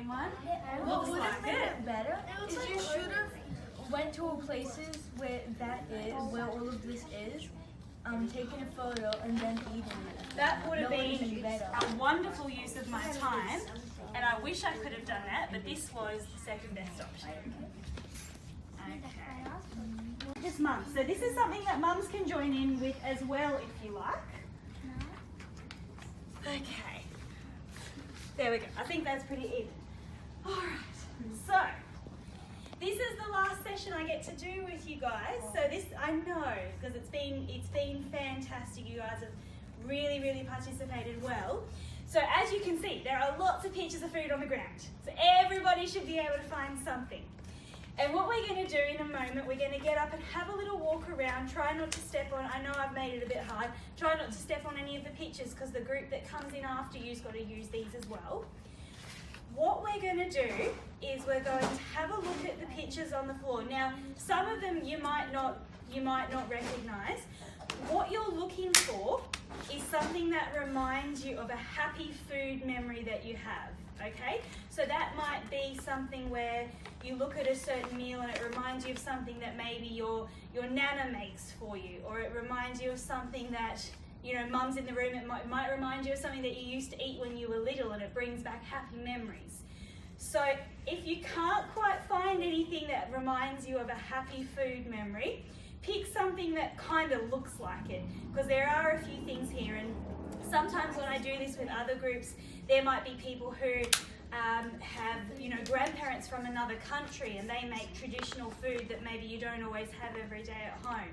green one. Yeah, Looks like it. Better looks is like you should have went to places where that is, where all of this is, taken a photo and then eaten it. That would have been better. a wonderful use of my time, and I wish I could have done that, but this was the second best option. Okay. Just mums. So this is something that mums can join in with as well if you like. Okay. There we go. I think that's pretty even. Alright. So this is the last session I get to do with you guys. So this, I know, because it's been fantastic. You guys have really participated well. So as you can see, there are lots of pictures of food on the ground. So everybody should be able to find something. And what we're going to do in a moment, we're going to get up and have a little walk around. Try not to step on, I know I've made it a bit hard, try not to step on any of the pictures because the group that comes in after you's got to use these as well. What we're going to do is we're going to have a look at the pictures on the floor. Now, some of them you might not recognise. What you're looking for is something that reminds you of a happy food memory that you have, okay? So that might be something where you look at a certain meal and it reminds you of something that maybe your nana makes for you, or it reminds you of something that, you know, mum's in the room, it might remind you of something that you used to eat when you were little and it brings back happy memories. So if you can't quite find anything that reminds you of a happy food memory, pick something that kind of looks like it, because there are a few things here, and sometimes when I do this with other groups, there might be people who have, you know, grandparents from another country and they make traditional food that maybe you don't always have every day at home.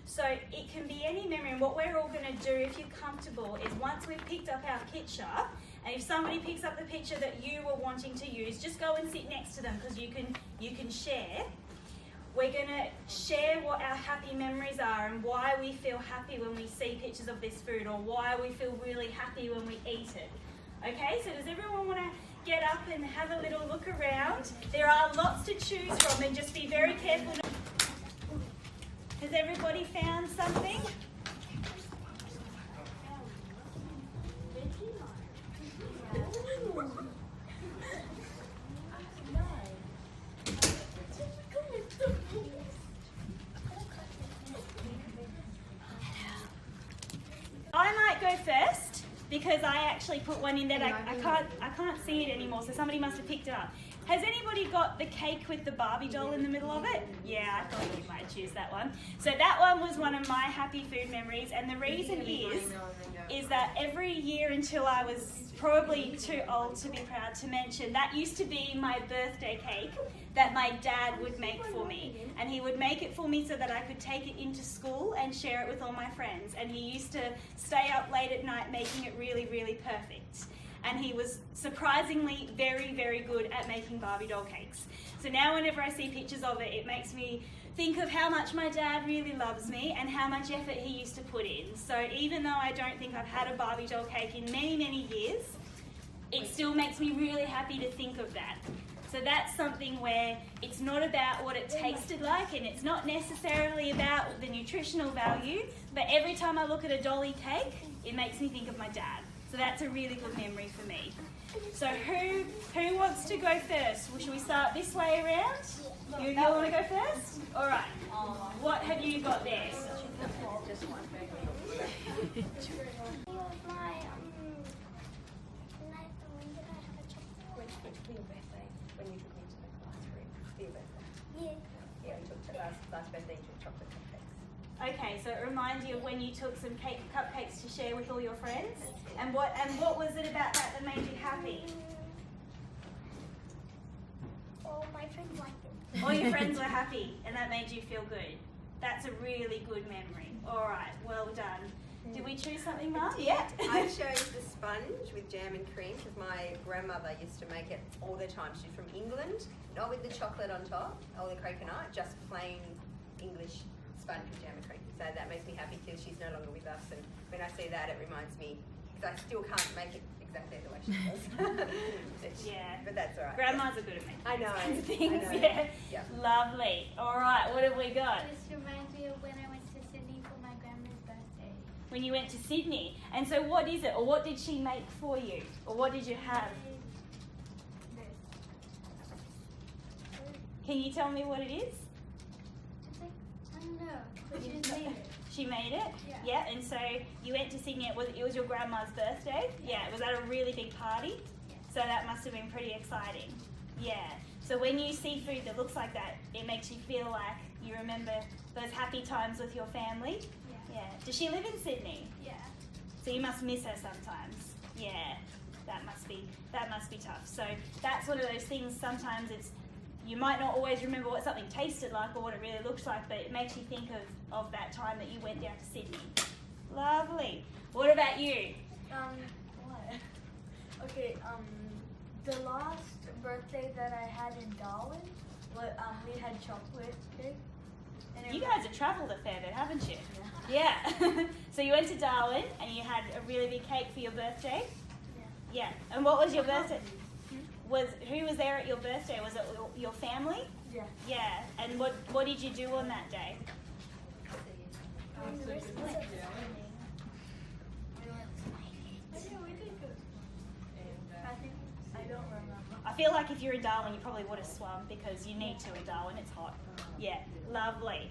So it can be any memory, and what we're all going to do, if you're comfortable, is once we've picked up our picture, and if somebody picks up the picture that you were wanting to use, just go and sit next to them because you can share. We're going to share what our happy memories are and why we feel happy when we see pictures of this food, or why we feel really happy when we eat it. Okay, so does everyone want to get up and have a little look around? There are lots to choose from, and just be very careful. Has everybody found something? I might go first because I actually put one in that I can't see it anymore, so somebody must have picked it up. Has anybody got the cake with the Barbie doll in the middle of it? Yeah, I thought you might choose that one. So that one was one of my happy food memories, and the reason is that every year until I was probably too old to be proud to mention, that used to be my birthday cake that my dad would make for me. And he would make it for me so that I could take it into school and share it with all my friends. And he used to stay up late at night making it really perfect. And he was surprisingly very good at making Barbie doll cakes. So now whenever I see pictures of it, it makes me think of how much my dad really loves me and how much effort he used to put in. So even though I don't think I've had a Barbie doll cake in many years, it still makes me really happy to think of that. So that's something where it's not about what it tasted like, and it's not necessarily about the nutritional value, but every time I look at a dolly cake, it makes me think of my dad. So that's a really good memory for me. So who wants to go first? Well, should we start this way around? You want to go first? All right. What have you got there? Just one. When you took me to the classroom, for your birthday. Yeah, we took the last birthday, you took chocolate cupcakes. Okay, so it reminds you of when you took some cupcakes to share with all your friends? And what was it about that that made you happy? All my friends liked them. All your friends were happy and that made you feel good. That's a really good memory. All right, well done. Did we choose something, Mum? Yeah. I chose the sponge with jam and cream because my grandmother used to make it all the time. She's from England, not with the chocolate on top or the coconut, just plain English sponge with jam and cream. So that makes me happy because she's no longer with us, and when I see that, it reminds me, because I still can't make it exactly the way she does. Yeah. But that's all right. Grandmas are good at making I know. these kinds of things. I know. Yeah. Lovely. All right, what have we got? This reminds me of when I went to Sydney for my grandma's birthday. When you went to Sydney. And so what is it? Or what did she make for you? Or what did you have? Can you tell me what it is? I don't know, but she just made it. She made it? Yeah. And so you went to Sydney, it was your grandma's birthday? Yeah. Was that a really big party? Yeah. So that must have been pretty exciting. Yeah. So when you see food that looks like that, it makes you feel like you remember those happy times with your family? Yeah. Yeah. Does she live in Sydney? Yeah. So you must miss her sometimes. Yeah. That must be tough. So that's one of those things, sometimes you might not always remember what something tasted like or what it really looks like, but it makes you think of that time that you went down to Sydney. Lovely. What about you? What? Okay, the last birthday that I had in Darwin, we had chocolate cake. And You guys have travelled a fair bit, haven't you? Yeah. So you went to Darwin and you had a really big cake for your birthday? Yeah. And what was your birthday? Who was there at your birthday? Was it your family? Yeah. Yeah. And what did you do on that day? I don't remember. I feel like if you're in Darwin, you probably would have swum because you need to in Darwin. It's hot. Yeah. Lovely.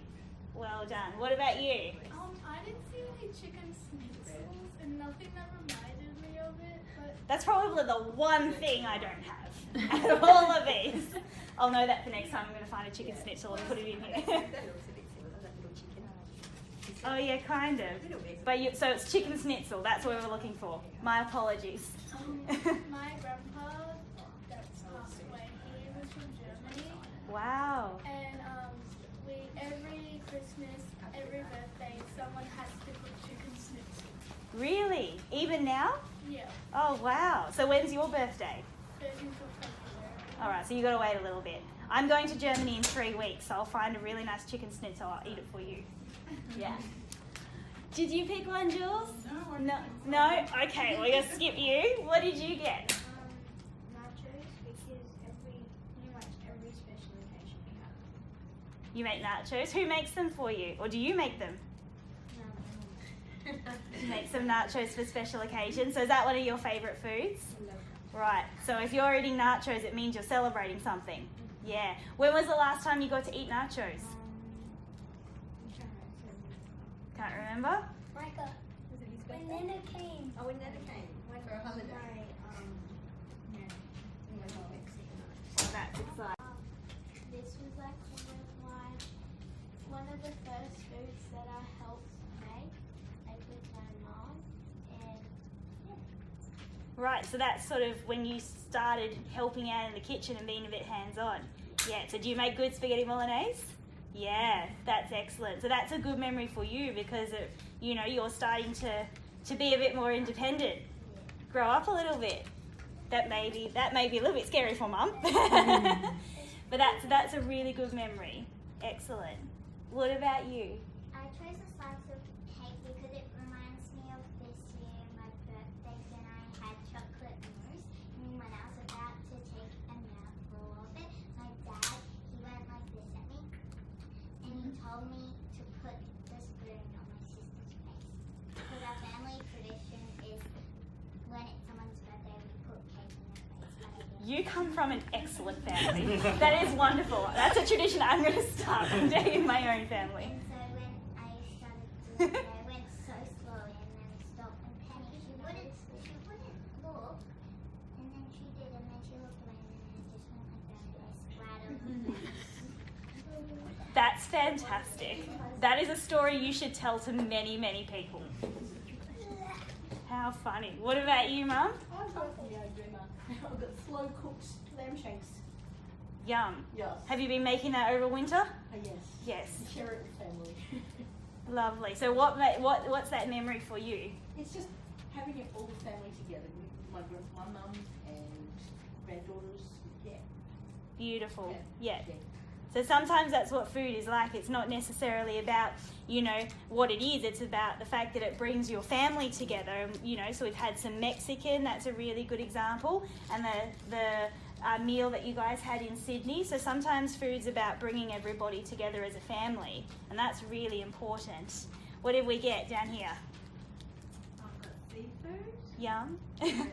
Well done. What about you? I didn't see any chicken schnitzels and nothing that reminded me of it, but That's probably the one thing I don't have out of all of these. I'll know that for next time. I'm going to find a chicken schnitzel and put it in here. That looks a bit similar, that little chicken. Oh yeah, kind of. But so it's chicken schnitzel. That's what we were looking for. My apologies. my grandpa that's passed away, he was from Germany, Wow. and we every Christmas, every birthday, someone has to cook chicken schnitzel. Really? Even now? Yeah, Oh wow. So when's your birthday? 13th of February. All right. So you got to wait a little bit. I'm going to Germany in 3 weeks, so I'll find a really nice chicken schnitzel. I'll eat it for you. Yeah. Did you pick one, Jules? No. No? Okay, we're going to skip you. What did you get? Nachos, because pretty much every special occasion we have. You make nachos. Who makes them for you? Or do you make them? You make some nachos for special occasions. So is that one of your favourite foods? Right. So if you're eating nachos, it means you're celebrating something. Yeah. When was the last time you got to eat nachos? Can't remember? Micah, when Nana came, Oh, when Nana came for a holiday. Oh, that's exciting. this was like one of the first foods that I helped make, like with my mom, and Right, so that's sort of when you started helping out in the kitchen and being a bit hands-on. Yeah, so do you make good spaghetti bolognese? Yeah, that's excellent. So that's a good memory for you because you're starting to be a bit more independent. Grow up a little bit. That may be a little bit scary for Mum. But that's a really good memory. Excellent. What about you? I chose a slice of cake because it reminds me of this year, my birthday, when I had chocolate mousse. And when I was about to take a mouthful of it, my dad, he went like this at me. And he told me to put the spoon on my sister's face. Because our family tradition is when it's someone's birthday, we put cake in their face. But I didn't. You come from an excellent family. That is wonderful. That's a tradition I'm going to start one day in my own family. And so when I started doing it, I went so slowly and then stopped. And Penny, she wouldn't look. And then she did, and then she looked away, and then it just went like that, and I splattered on her face. That's fantastic. That is a story you should tell to many, many people. How funny. What about you, Mum? I've got slow cooked lamb shanks. Yum. Yes. Have you been making that over winter? Yes. Yes. We share it with family. Lovely. So what's that memory for you? It's just having it all the family together with my mum and granddaughters. Yeah. Beautiful. Yeah. Yeah. So sometimes that's what food is like. It's not necessarily about, what it is. It's about the fact that it brings your family together. So we've had some Mexican. That's a really good example. And the meal that you guys had in Sydney. So sometimes food's about bringing everybody together as a family. And that's really important. What did we get down here? I've got seafood. Yum. It's always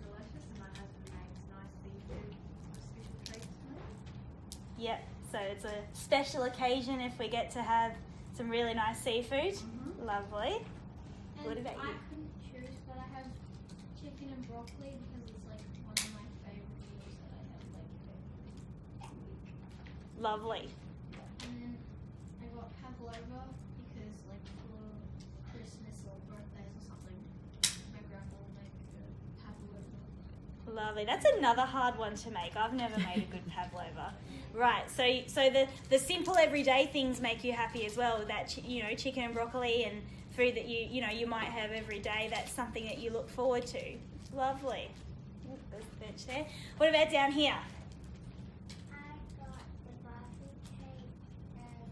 delicious, and my husband makes nice seafood special treats for me. Yep, so it's a special occasion if we get to have some really nice seafood. Lovely. What about I you? couldn't choose, but I have chicken and broccoli because it's like one of my favorite meals that I have like every week. Lovely. And then I got pavlova because like for Christmas or birthdays or something, my grandma will make pavlova. Lovely. That's another hard one to make. I've never made a good pavlova. Right. So the simple everyday things make you happy as well. That chicken and broccoli and food that you might have every day. That's something that you look forward to. Lovely. Ooh, there's the bench there. What about down here? I got the Barbie cake and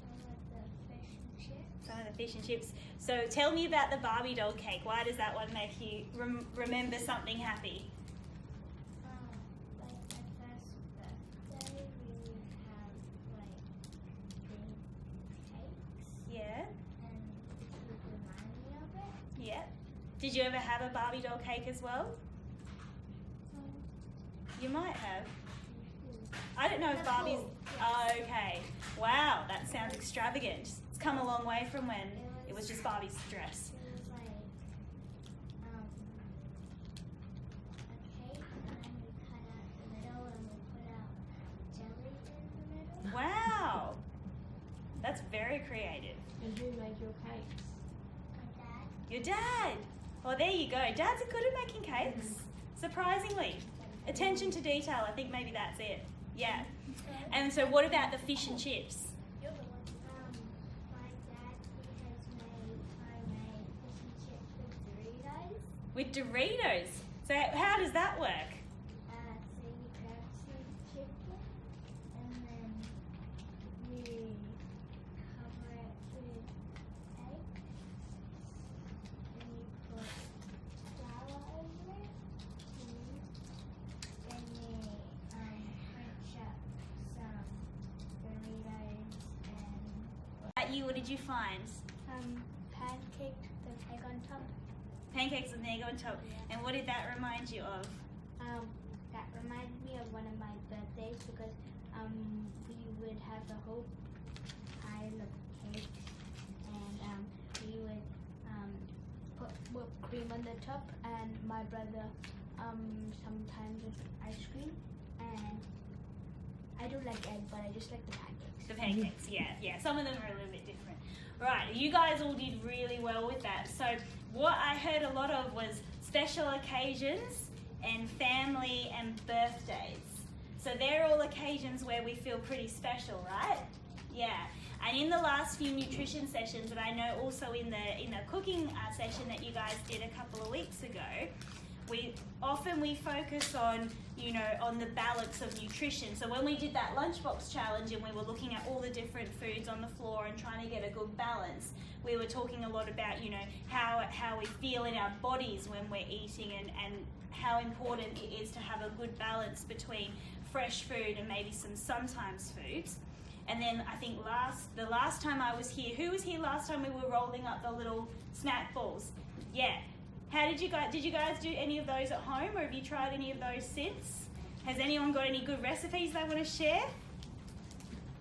some of the fish and chips. Some of the fish and chips. So tell me about the Barbie doll cake. Why does that one make you remember something happy? Like my first birthday, we would have like big cakes, Yeah. and this would remind me of it. Yeah. Did you ever have a Barbie doll cake as well? You might have. I don't know if Barbie's... Oh, okay. Wow, that sounds extravagant. It's come a long way from when it was just Barbie's dress. It was like a cake, and then we cut out the middle, and we put out jelly in the middle. Wow. That's very creative. And who made your cakes? My dad. Your dad. Well, there you go. Dads are good at making cakes. Surprisingly. Attention to detail. I think maybe that's it. Yeah. And so what about the fish and chips? You're the one. My dad, he has made fish and chips with Doritos. With Doritos. So how does that work? So you grab some chicken, and then you cover it with eggs, and you put flour over it, then you crunch up some Doritos and At you, what did you find? pancaked with egg on top. Pancakes with an egg on top. And what did that remind you of? That reminds me of one of my birthdays because we would have a whole pile of cakes, and we would put whipped cream on the top, and my brother sometimes with ice cream, and I don't like egg, but I just like the pancakes. The pancakes, yeah. Some of them are a little bit different. Right, you guys all did really well with that. So what I heard a lot of was special occasions and family and birthdays. So they're all occasions where we feel pretty special, right? Yeah. And in the last few nutrition sessions, and I know also in the cooking session that you guys did a couple of weeks ago, we focus on on the balance of nutrition. So when we did that lunchbox challenge and we were looking at all the different foods on the floor and trying to get a good balance, we were talking a lot about how we feel in our bodies when we're eating, and how important it is to have a good balance between fresh food and maybe some sometimes foods. And then I think the last time I was here, who was here last time we were rolling up the little snack balls? Yeah. How did you guys do any of those at home, or have you tried any of those since? Has anyone got any good recipes they want to share?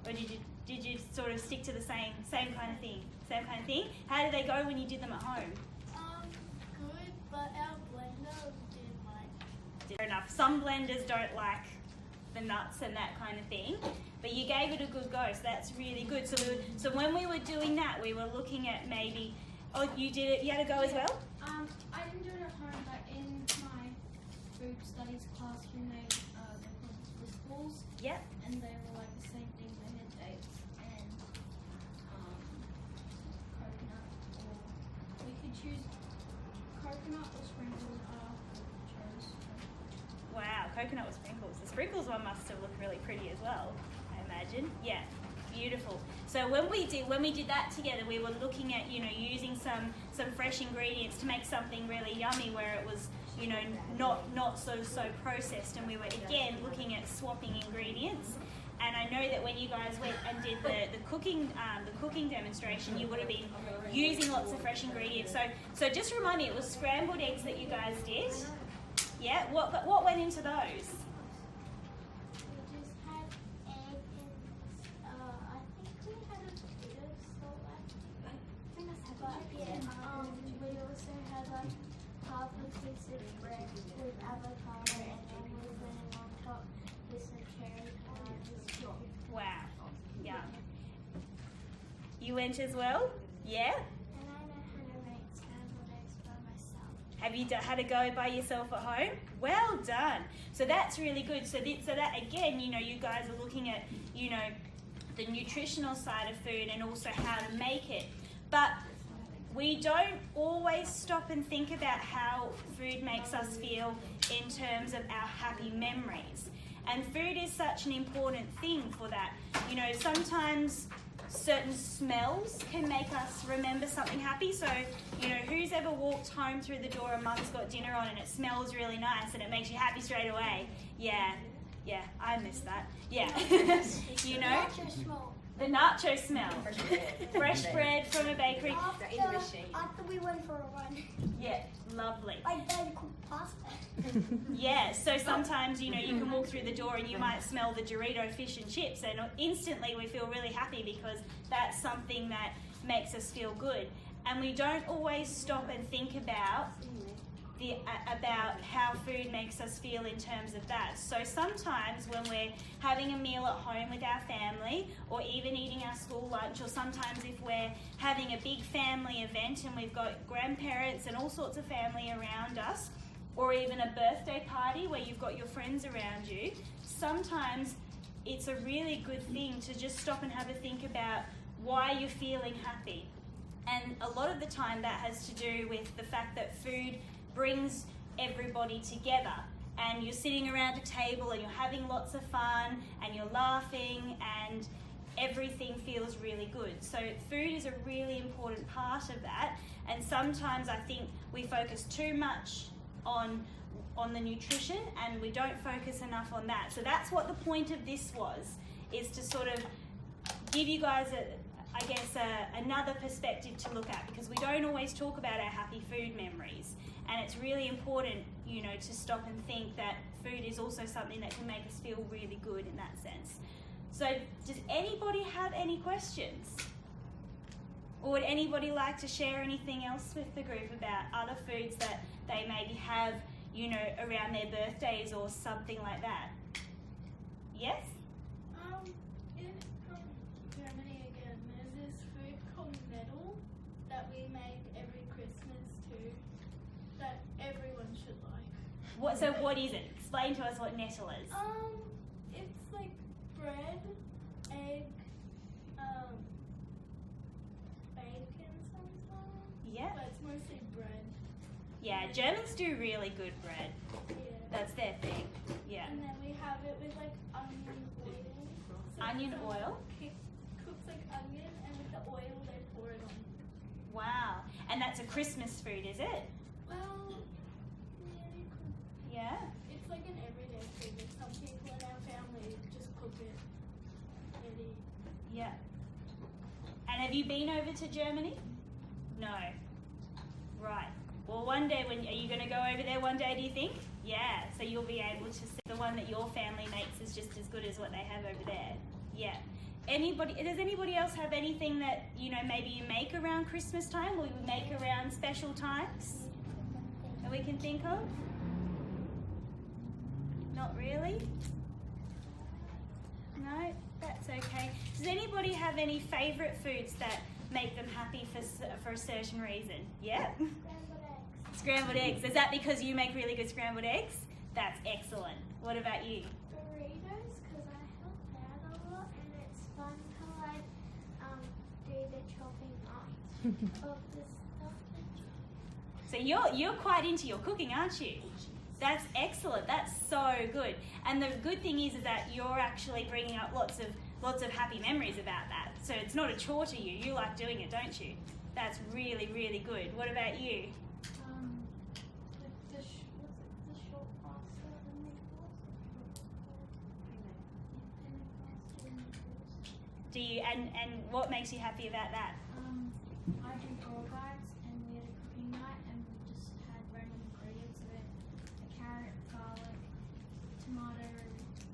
Or did you sort of stick to the same kind of thing? Same kind of thing? How did they go when you did them at home? Good, but our blender didn't like. Fair enough. Some blenders don't like the nuts and that kind of thing, but you gave it a good go, so that's really good. So when we were doing that, we were looking at maybe. Oh, you did it. You had a go as well. I didn't do it at home, but in my food studies class, we made they're called Swiss balls. Yep. And they were like the same thing. They had dates and coconut, or we could choose coconut or sprinkles. Chose. Wow, coconut with sprinkles. The sprinkles one must have looked really pretty as well, I imagine. Yeah, beautiful. So when we did that together, we were looking at using some fresh ingredients to make something really yummy, where it was not so processed, and we were again looking at swapping ingredients. And I know that when you guys went and did the cooking demonstration, you would have been using lots of fresh ingredients. So just remind me, it was scrambled eggs that you guys did. Yeah. What went into those? We just had eggs But yeah, we also had like half a piece of bread with avocado and then we were putting on top with some cherry pies. Wow. Yeah. You went as well? Yeah? And I know how to make scrambled eggs by myself. Have you had a go by yourself at home? Well done. So that's really good. So that again, you know, you guys are looking at, you know, the nutritional side of food and also how to make it. But we don't always stop and think about how food makes us feel in terms of our happy memories. And food is such an important thing for that. You know, sometimes certain smells can make us remember something happy. So, you know, who's ever walked home through the door and mum's got dinner on and it smells really nice and it makes you happy straight away? Yeah, I miss that. Yeah, you know? The nacho smell. Fresh bread from a bakery. After we went for a run, Yeah, lovely. my dad cooked pasta. Yeah, so sometimes, you know, you can walk through the door and you might smell the Dorito fish and chips and instantly we feel really happy because that's something that makes us feel good. And we don't always stop and think about how food makes us feel in terms of that. So sometimes when we're having a meal at home with our family or even eating our school lunch, or sometimes if we're having a big family event and we've got grandparents and all sorts of family around us, or even a birthday party where you've got your friends around you, sometimes it's a really good thing to just stop and have a think about why you're feeling happy. And a lot of the time that has to do with the fact that food brings everybody together and you're sitting around a table and you're having lots of fun and you're laughing and everything feels really good. So food is a really important part of that, and sometimes I think we focus too much on the nutrition and we don't focus enough on that. So that's what the point of this was, is to sort of give you guys another perspective to look at, because we don't always talk about our happy food memories. And it's really important, you know, to stop and think that food is also something that can make us feel really good in that sense. So does anybody have any questions? Or would anybody like to share anything else with the group about other foods that they maybe have, you know, around their birthdays or something like that? Yes? In Germany again, there's this food called Nettle that we make every Christmas too, that everyone should like. So what is it? Explain to us what nettle is. It's like bread, egg, bacon sometimes. Yeah. But it's mostly bread. Yeah, Germans do really good bread. Yeah. That's their thing. Yeah. And then we have it with like onion oil. So Onion someone oil? Cooks like onion, and with the oil they pour it on. Wow. And that's a Christmas food, is it? Well, yeah, you could. Yeah. It's like an everyday food. Like some people in our family just cook it and eat. Yeah. And have you been over to Germany? No. Right. Well, one day, are you going to go over there one day, do you think? Yeah. So you'll be able to see the one that your family makes is just as good as what they have over there. Yeah. Does anybody else have anything that, you know, maybe you make around Christmas time, or you make around special times that we can think of? Not really? No? That's okay. Does anybody have any favourite foods that make them happy for a certain reason? Yeah? Scrambled eggs. Scrambled eggs. Is that because you make really good scrambled eggs? That's excellent. What about you? Burritos, because I help Dad a lot, and it's fun how I do the chopping up of the stuff. So you're quite into your cooking, aren't you? That's excellent. That's so good. And the good thing is that you're actually bringing up lots of happy memories about that. So it's not a chore to you. You like doing it, don't you? That's really, really good. What about you? The short pasta and meatballs. Do you and what makes you happy about that? I do Girl Guides, and we had a cooking night, and we just had random ingredients of it: a carrot, garlic, tomato,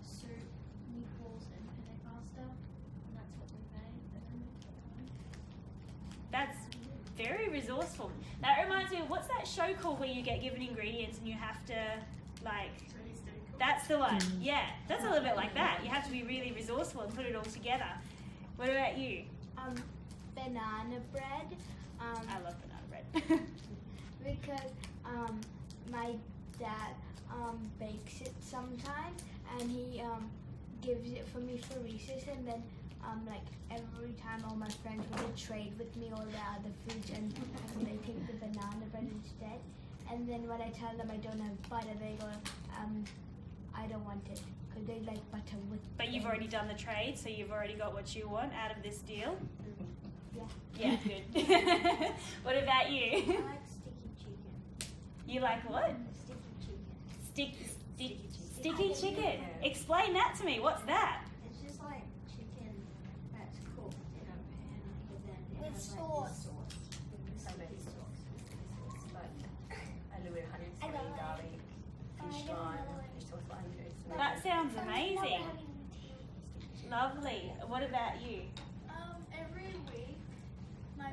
soup, meatballs, and penne pasta. And that's what we made. And then we Very resourceful. That reminds me of, what's that show called where you get given ingredients and you have to, like, that's the one. Yeah, that's a little bit like that. You have to be really resourceful and put it all together. What about you? Banana bread. I love banana bread. Because my dad bakes it sometimes, and he gives it for me for recess, and then like every time all my friends would trade with me all the other foods, and they take the banana bread instead. And then when I tell them I don't have butter, they go, I don't want it, because they like butter with. But you've already done the trade, so you've already got what you want out of this deal. Yeah. Yeah, good. What about you? I like sticky chicken. You like what? Sticky chicken. Sticky chicken. Explain that to me. What's that? It's just like chicken that's cooked in a pan, but then it With has sauce. Like a little bit of honey, I don't know. garlic, fish lime, fish sauce lime juice. That sounds amazing. Lovely. What about you? Every week, my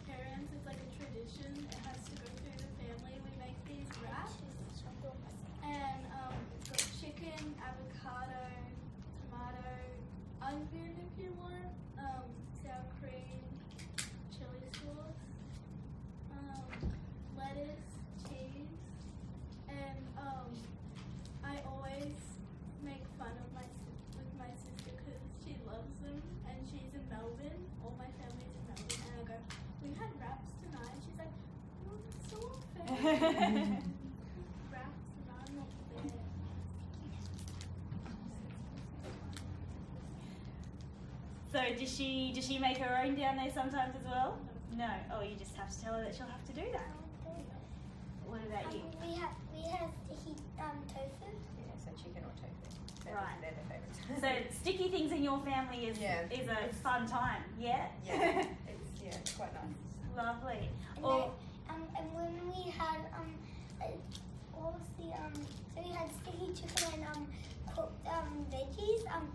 parents, it's like a tradition, it has to go through the family. We make these wraps, and it's got chicken, avocado, tomato, onion if you want, sour cream, chili sauce, lettuce, cheese, and I always make fun of my sister because she loves them, and she's in Melbourne. All my family's in Melbourne, and I go, we had wraps tonight. She's like, oh, that's so unfair. Wraps and I'm not there. So does she make her own down there sometimes as well? No. Oh, you just have to tell her that she'll have to do that. What about you? We have sticky tofu. Yeah, so chicken or tofu. Right. They're their favourites. So sticky things in your family is a fun time, yeah? Yeah, it's quite nice. Lovely. And, Or and when we had what was the so we had sticky chicken and cooked veggies and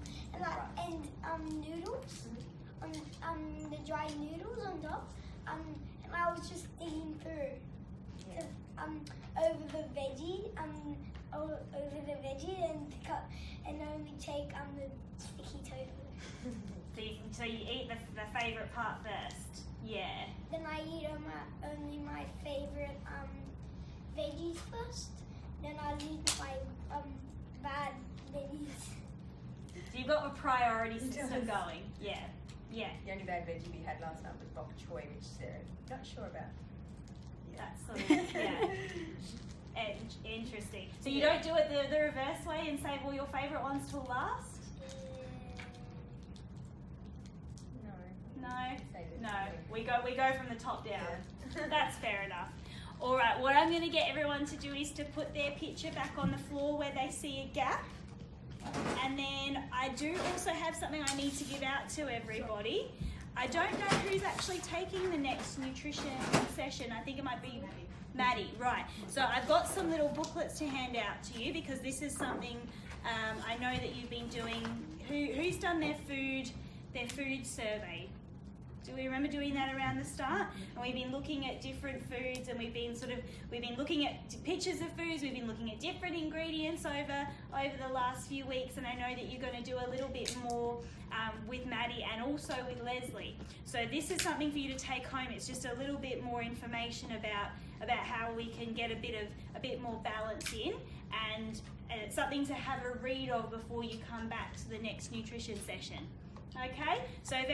noodles the dried noodles on top and I was just digging through over the veggie and pick up and only take the sticky tofu. so you eat the favourite part first, yeah. Then I eat only my favorite veggies first. Then I eat my bad veggies. So you've got a priority system going, yeah. The only bad veggie we had last night was bok choy, which Sarah not sure about. That's sort of, yeah. Interesting. So you don't do it the reverse way and save all your favourite ones till last? No. No. We go from the top down. Yeah. That's fair enough. All right. What I'm going to get everyone to do is to put their picture back on the floor where they see a gap. And then I do also have something I need to give out to everybody. I don't know who's actually taking the next nutrition session. I think it might be Maddie, right. So I've got some little booklets to hand out to you because this is something I know that you've been doing. Who's done their food survey? Do we remember doing that around the start? And we've been looking at different foods and we've been looking at pictures of foods, we've been looking at different ingredients over the last few weeks, and I know that you're going to do a little bit more with Maddie and also with Leslie. So this is something for you to take home. It's just a little bit more information about how we can get a bit more balance in, and it's something to have a read of before you come back to the next nutrition session. Okay, so if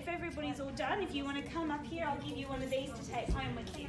everybody's all done, if you want to come up here, I'll give you one of these to take home with you.